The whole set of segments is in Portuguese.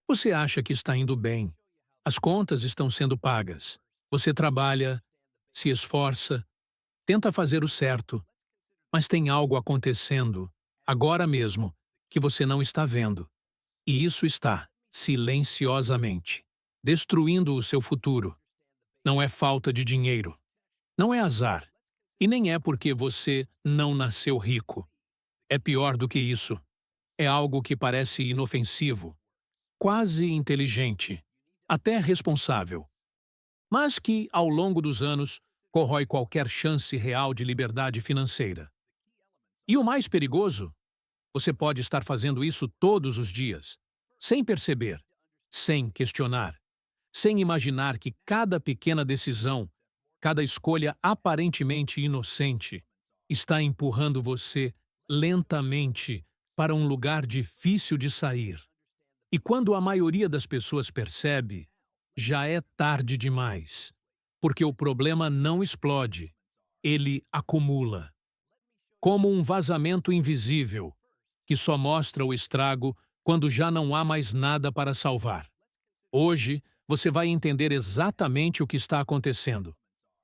Você acha que está indo bem. As contas estão sendo pagas. Você trabalha, se esforça, tenta fazer o certo, mas tem algo acontecendo, agora mesmo, que você não está vendo. E isso está, silenciosamente, destruindo o seu futuro. Não é falta de dinheiro. Não é azar. E nem é porque você não nasceu rico. É pior do que isso. É algo que parece inofensivo, quase inteligente, até responsável, mas que, ao longo dos anos, corrói qualquer chance real de liberdade financeira. E o mais perigoso, você pode estar fazendo isso todos os dias, sem perceber, sem questionar, sem imaginar que cada pequena decisão, cada escolha aparentemente inocente, está empurrando você lentamente para um lugar difícil de sair. E quando a maioria das pessoas percebe, já é tarde demais, porque o problema não explode, ele acumula, como um vazamento invisível, que só mostra o estrago quando já não há mais nada para salvar. Hoje, você vai entender exatamente o que está acontecendo.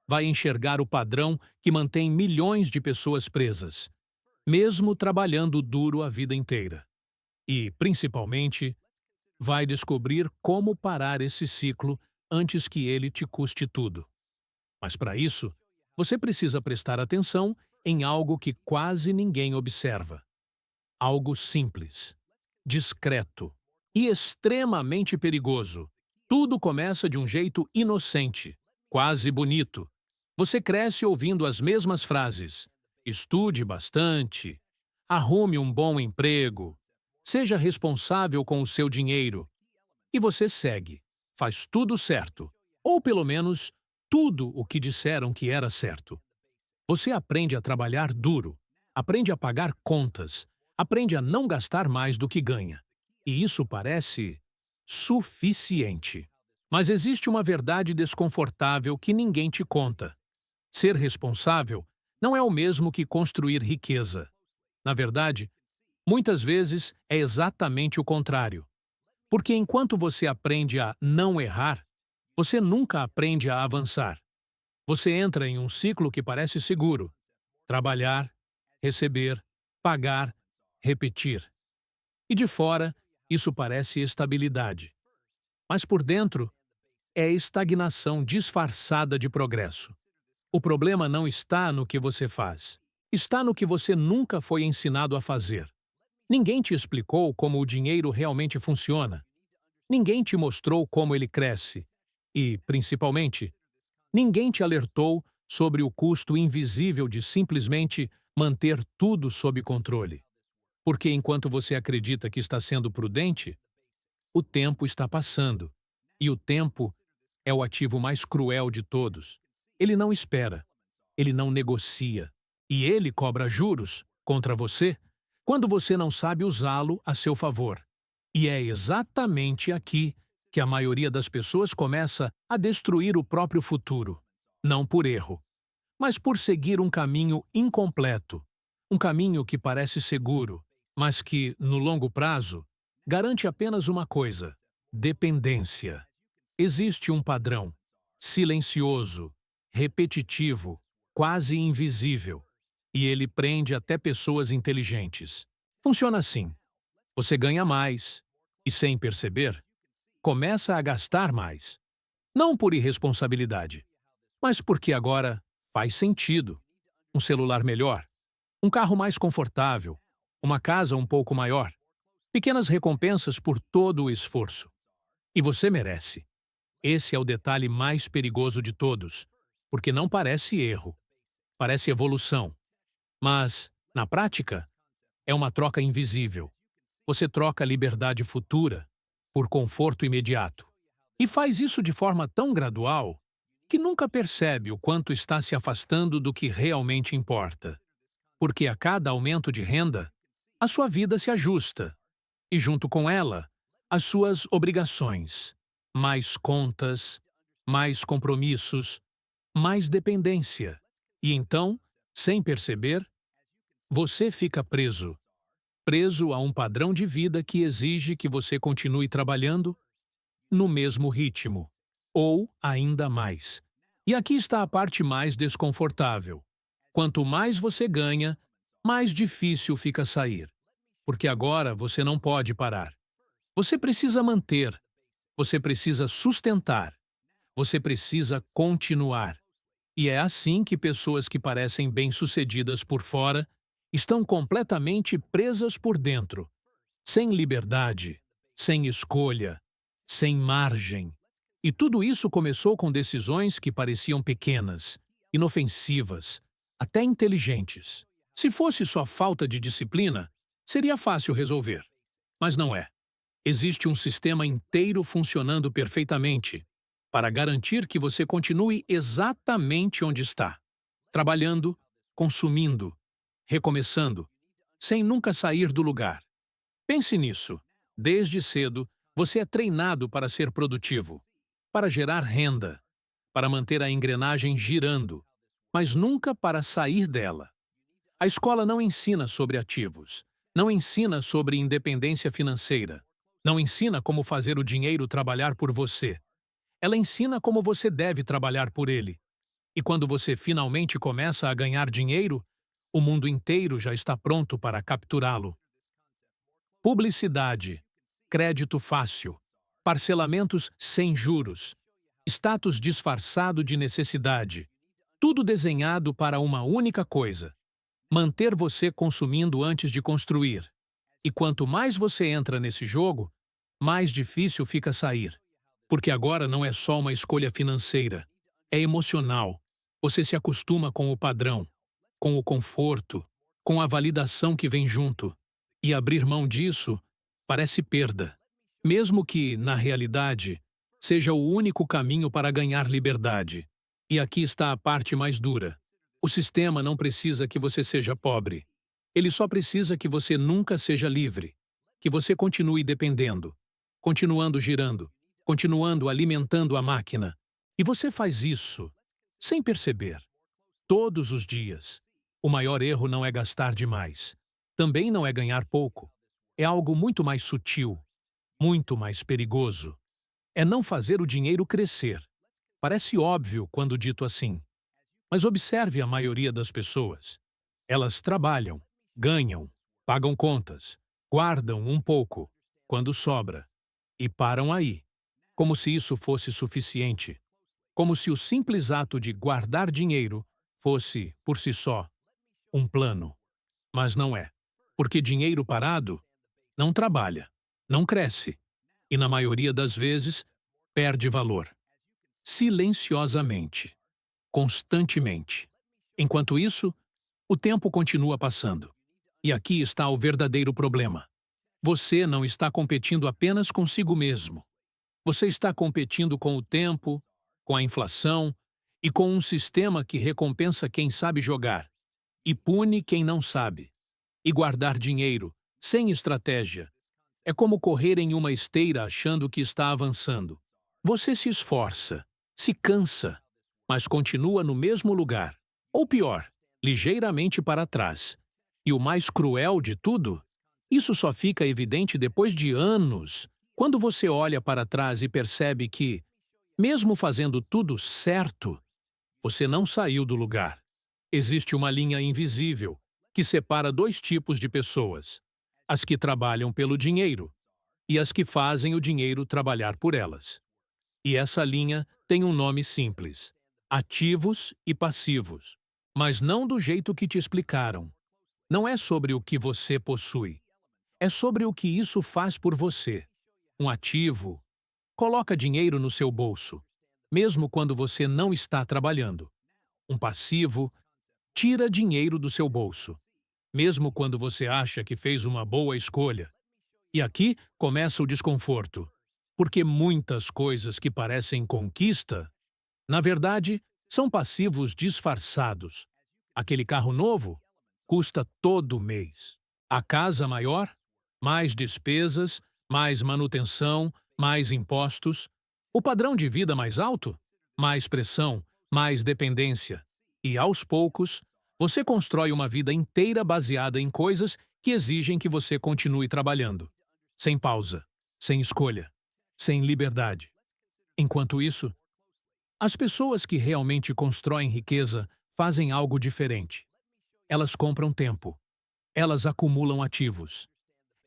Vai enxergar o padrão que mantém milhões de pessoas presas, mesmo trabalhando duro a vida inteira. E, principalmente, vai descobrir como parar esse ciclo antes que ele te custe tudo. Mas para isso, você precisa prestar atenção em algo que quase ninguém observa. Algo simples, discreto e extremamente perigoso. Tudo começa de um jeito inocente, quase bonito. Você cresce ouvindo as mesmas frases. Estude bastante, arrume um bom emprego, seja responsável com o seu dinheiro. E você segue, faz tudo certo, ou pelo menos tudo o que disseram que era certo. Você aprende a trabalhar duro, aprende a pagar contas, aprende a não gastar mais do que ganha. E isso parece suficiente. Mas existe uma verdade desconfortável que ninguém te conta. Ser responsável não é o mesmo que construir riqueza. Na verdade, muitas vezes é exatamente o contrário. Porque enquanto você aprende a não errar, você nunca aprende a avançar. Você entra em um ciclo que parece seguro. Trabalhar, receber, pagar, repetir. E de fora, isso parece estabilidade. Mas por dentro, é estagnação disfarçada de progresso. O problema não está no que você faz. Está no que você nunca foi ensinado a fazer. Ninguém te explicou como o dinheiro realmente funciona. Ninguém te mostrou como ele cresce. E, principalmente, ninguém te alertou sobre o custo invisível de simplesmente manter tudo sob controle. Porque enquanto você acredita que está sendo prudente, o tempo está passando. E o tempo é o ativo mais cruel de todos. Ele não espera. Ele não negocia. E ele cobra juros contra você quando você não sabe usá-lo a seu favor. E é exatamente aqui que a maioria das pessoas começa a destruir o próprio futuro. Não por erro, mas por seguir um caminho incompleto. Um caminho que parece seguro, mas que, no longo prazo, garante apenas uma coisa: dependência. Existe um padrão, silencioso, repetitivo, quase invisível, e ele prende até pessoas inteligentes. Funciona assim: você ganha mais e, sem perceber, começa a gastar mais. Não por irresponsabilidade, mas porque agora faz sentido. Um celular melhor, um carro mais confortável, uma casa um pouco maior, pequenas recompensas por todo o esforço. E você merece. Esse é o detalhe mais perigoso de todos, porque não parece erro, parece evolução. Mas, na prática, é uma troca invisível. Você troca a liberdade futura por conforto imediato. E faz isso de forma tão gradual que nunca percebe o quanto está se afastando do que realmente importa. Porque a cada aumento de renda, a sua vida se ajusta. E junto com ela, as suas obrigações. Mais contas, mais compromissos, mais dependência. E então, sem perceber, você fica preso. preso a um padrão de vida que exige que você continue trabalhando no mesmo ritmo, ou ainda mais. E aqui está a parte mais desconfortável. Quanto mais você ganha, mais difícil fica sair, porque agora você não pode parar. Você precisa manter, você precisa sustentar, você precisa continuar. E é assim que pessoas que parecem bem-sucedidas por fora estão completamente presas por dentro, sem liberdade, sem escolha, sem margem. E tudo isso começou com decisões que pareciam pequenas, inofensivas, até inteligentes. Se fosse só falta de disciplina, seria fácil resolver. Mas não é. Existe um sistema inteiro funcionando perfeitamente para garantir que você continue exatamente onde está, trabalhando, consumindo, recomeçando, sem nunca sair do lugar. Pense nisso. Desde cedo, você é treinado para ser produtivo, para gerar renda, para manter a engrenagem girando, mas nunca para sair dela. A escola não ensina sobre ativos, não ensina sobre independência financeira, não ensina como fazer o dinheiro trabalhar por você. Ela ensina como você deve trabalhar por ele. E quando você finalmente começa a ganhar dinheiro, o mundo inteiro já está pronto para capturá-lo. Publicidade, crédito fácil, parcelamentos sem juros, status disfarçado de necessidade, tudo desenhado para uma única coisa: manter você consumindo antes de construir. E quanto mais você entra nesse jogo, mais difícil fica sair. Porque agora não é só uma escolha financeira, é emocional. Você se acostuma com o padrão, com o conforto, com a validação que vem junto. E abrir mão disso parece perda, mesmo que, na realidade, seja o único caminho para ganhar liberdade. E aqui está a parte mais dura. O sistema não precisa que você seja pobre. Ele só precisa que você nunca seja livre, que você continue dependendo, continuando girando, continuando alimentando a máquina. E você faz isso sem perceber, todos os dias. O maior erro não é gastar demais. Também não é ganhar pouco. É algo muito mais sutil, muito mais perigoso. É não fazer o dinheiro crescer. Parece óbvio quando dito assim. Mas observe a maioria das pessoas. Elas trabalham, ganham, pagam contas, guardam um pouco, quando sobra, e param aí, como se isso fosse suficiente. Como se o simples ato de guardar dinheiro fosse, por si só, um plano. Mas não é. Porque dinheiro parado não trabalha, não cresce e, na maioria das vezes, perde valor. Silenciosamente, constantemente. Enquanto isso, o tempo continua passando. E aqui está o verdadeiro problema. Você não está competindo apenas consigo mesmo. Você está competindo com o tempo, com a inflação e com um sistema que recompensa quem sabe jogar e pune quem não sabe. E guardar dinheiro, sem estratégia, é como correr em uma esteira achando que está avançando. Você se esforça, se cansa, mas continua no mesmo lugar, ou pior, ligeiramente para trás. E o mais cruel de tudo, isso só fica evidente depois de anos, quando você olha para trás e percebe que, mesmo fazendo tudo certo, você não saiu do lugar. Existe uma linha invisível que separa dois tipos de pessoas: as que trabalham pelo dinheiro e as que fazem o dinheiro trabalhar por elas. E essa linha tem um nome simples: ativos e passivos. Mas não do jeito que te explicaram. Não é sobre o que você possui. É sobre o que isso faz por você. Um ativo coloca dinheiro no seu bolso, mesmo quando você não está trabalhando. Um passivo tira dinheiro do seu bolso, mesmo quando você acha que fez uma boa escolha. E aqui começa o desconforto, porque muitas coisas que parecem conquista, na verdade, são passivos disfarçados. Aquele carro novo custa todo mês. A casa maior, mais despesas, mais manutenção, mais impostos. O padrão de vida mais alto, mais pressão, mais dependência. E aos poucos, você constrói uma vida inteira baseada em coisas que exigem que você continue trabalhando, sem pausa, sem escolha, sem liberdade. Enquanto isso, as pessoas que realmente constroem riqueza fazem algo diferente. Elas compram tempo, elas acumulam ativos,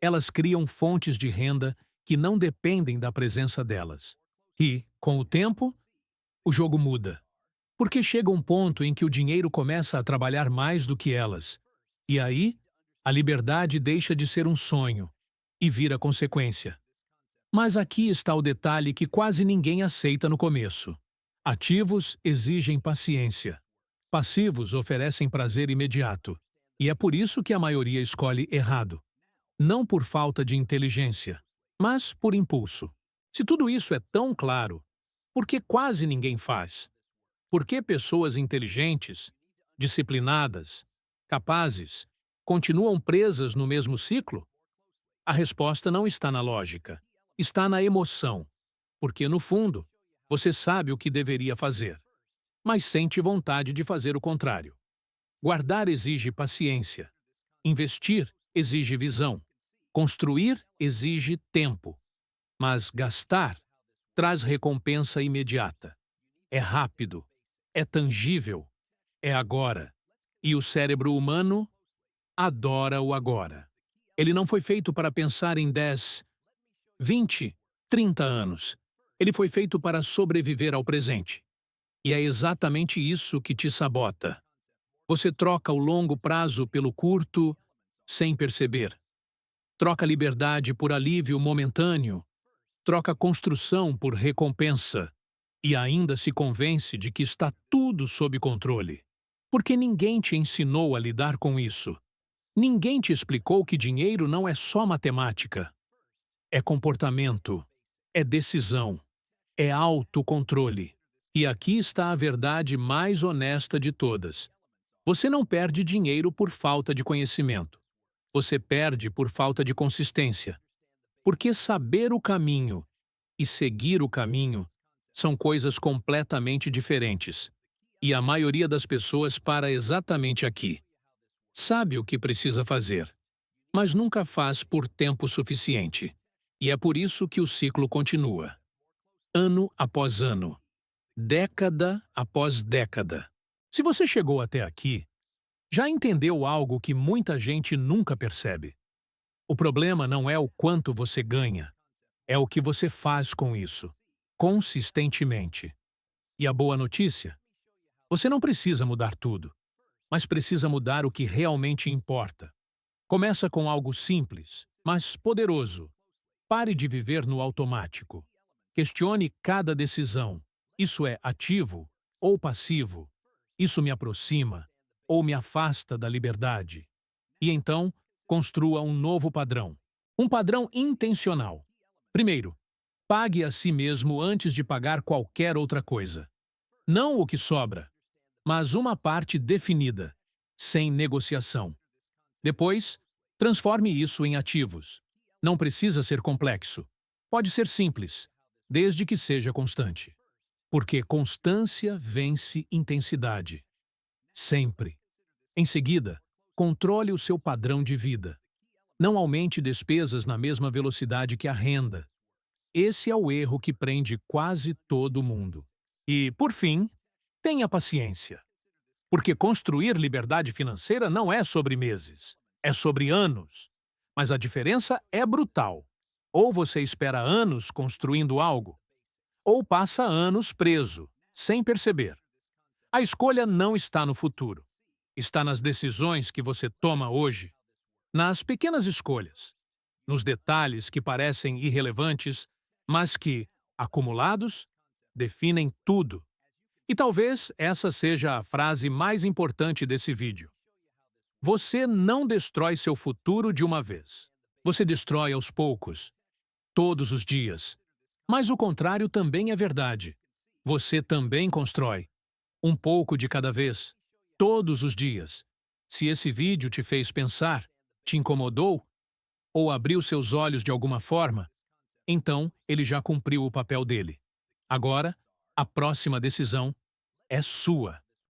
elas criam fontes de renda que não dependem da presença delas. E, com o tempo, o jogo muda. Porque chega um ponto em que o dinheiro começa a trabalhar mais do que elas. E aí, a liberdade deixa de ser um sonho e vira consequência. Mas aqui está o detalhe que quase ninguém aceita no começo. Ativos exigem paciência. Passivos oferecem prazer imediato. E é por isso que a maioria escolhe errado. Não por falta de inteligência, mas por impulso. Se tudo isso é tão claro, por que quase ninguém faz? Por que pessoas inteligentes, disciplinadas, capazes, continuam presas no mesmo ciclo? A resposta não está na lógica, está na emoção. Porque, no fundo, você sabe o que deveria fazer, mas sente vontade de fazer o contrário. Guardar exige paciência. Investir exige visão. Construir exige tempo. Mas gastar traz recompensa imediata. É rápido, é tangível, é agora. E o cérebro humano adora o agora. Ele não foi feito para pensar em 10, 20, 30 anos. Ele foi feito para sobreviver ao presente. E é exatamente isso que te sabota. Você troca o longo prazo pelo curto sem perceber. Troca liberdade por alívio momentâneo. Troca construção por recompensa. E ainda se convence de que está tudo sob controle. Porque ninguém te ensinou a lidar com isso. Ninguém te explicou que dinheiro não é só matemática. É comportamento, é decisão, é autocontrole. E aqui está a verdade mais honesta de todas. Você não perde dinheiro por falta de conhecimento. Você perde por falta de consistência. Porque saber o caminho e seguir o caminho são coisas completamente diferentes. E a maioria das pessoas para exatamente aqui. Sabe o que precisa fazer, mas nunca faz por tempo suficiente. E é por isso que o ciclo continua. Ano após ano. Década após década. Se você chegou até aqui, já entendeu algo que muita gente nunca percebe. O problema não é o quanto você ganha, é o que você faz com isso, consistentemente. E a boa notícia? Você não precisa mudar tudo, mas precisa mudar o que realmente importa. Começa com algo simples, mas poderoso. Pare de viver no automático. Questione cada decisão. Isso é ativo ou passivo? Isso me aproxima ou me afasta da liberdade? E então, construa um novo padrão. Um padrão intencional. Primeiro, pague a si mesmo antes de pagar qualquer outra coisa. Não o que sobra, mas uma parte definida, sem negociação. Depois, transforme isso em ativos. Não precisa ser complexo. Pode ser simples, desde que seja constante. Porque constância vence intensidade. Sempre. Em seguida, controle o seu padrão de vida. Não aumente despesas na mesma velocidade que a renda. Esse é o erro que prende quase todo mundo. E, por fim, tenha paciência. Porque construir liberdade financeira não é sobre meses, é sobre anos. Mas a diferença é brutal. Ou você espera anos construindo algo, ou passa anos preso, sem perceber. A escolha não está no futuro. Está nas decisões que você toma hoje, nas pequenas escolhas, nos detalhes que parecem irrelevantes, mas que, acumulados, definem tudo. E talvez essa seja a frase mais importante desse vídeo. Você não destrói seu futuro de uma vez. Você destrói aos poucos, todos os dias. Mas o contrário também é verdade. Você também constrói, um pouco de cada vez, todos os dias. Se esse vídeo te fez pensar, te incomodou, ou abriu seus olhos de alguma forma, então ele já cumpriu o papel dele. Agora, a próxima decisão é sua.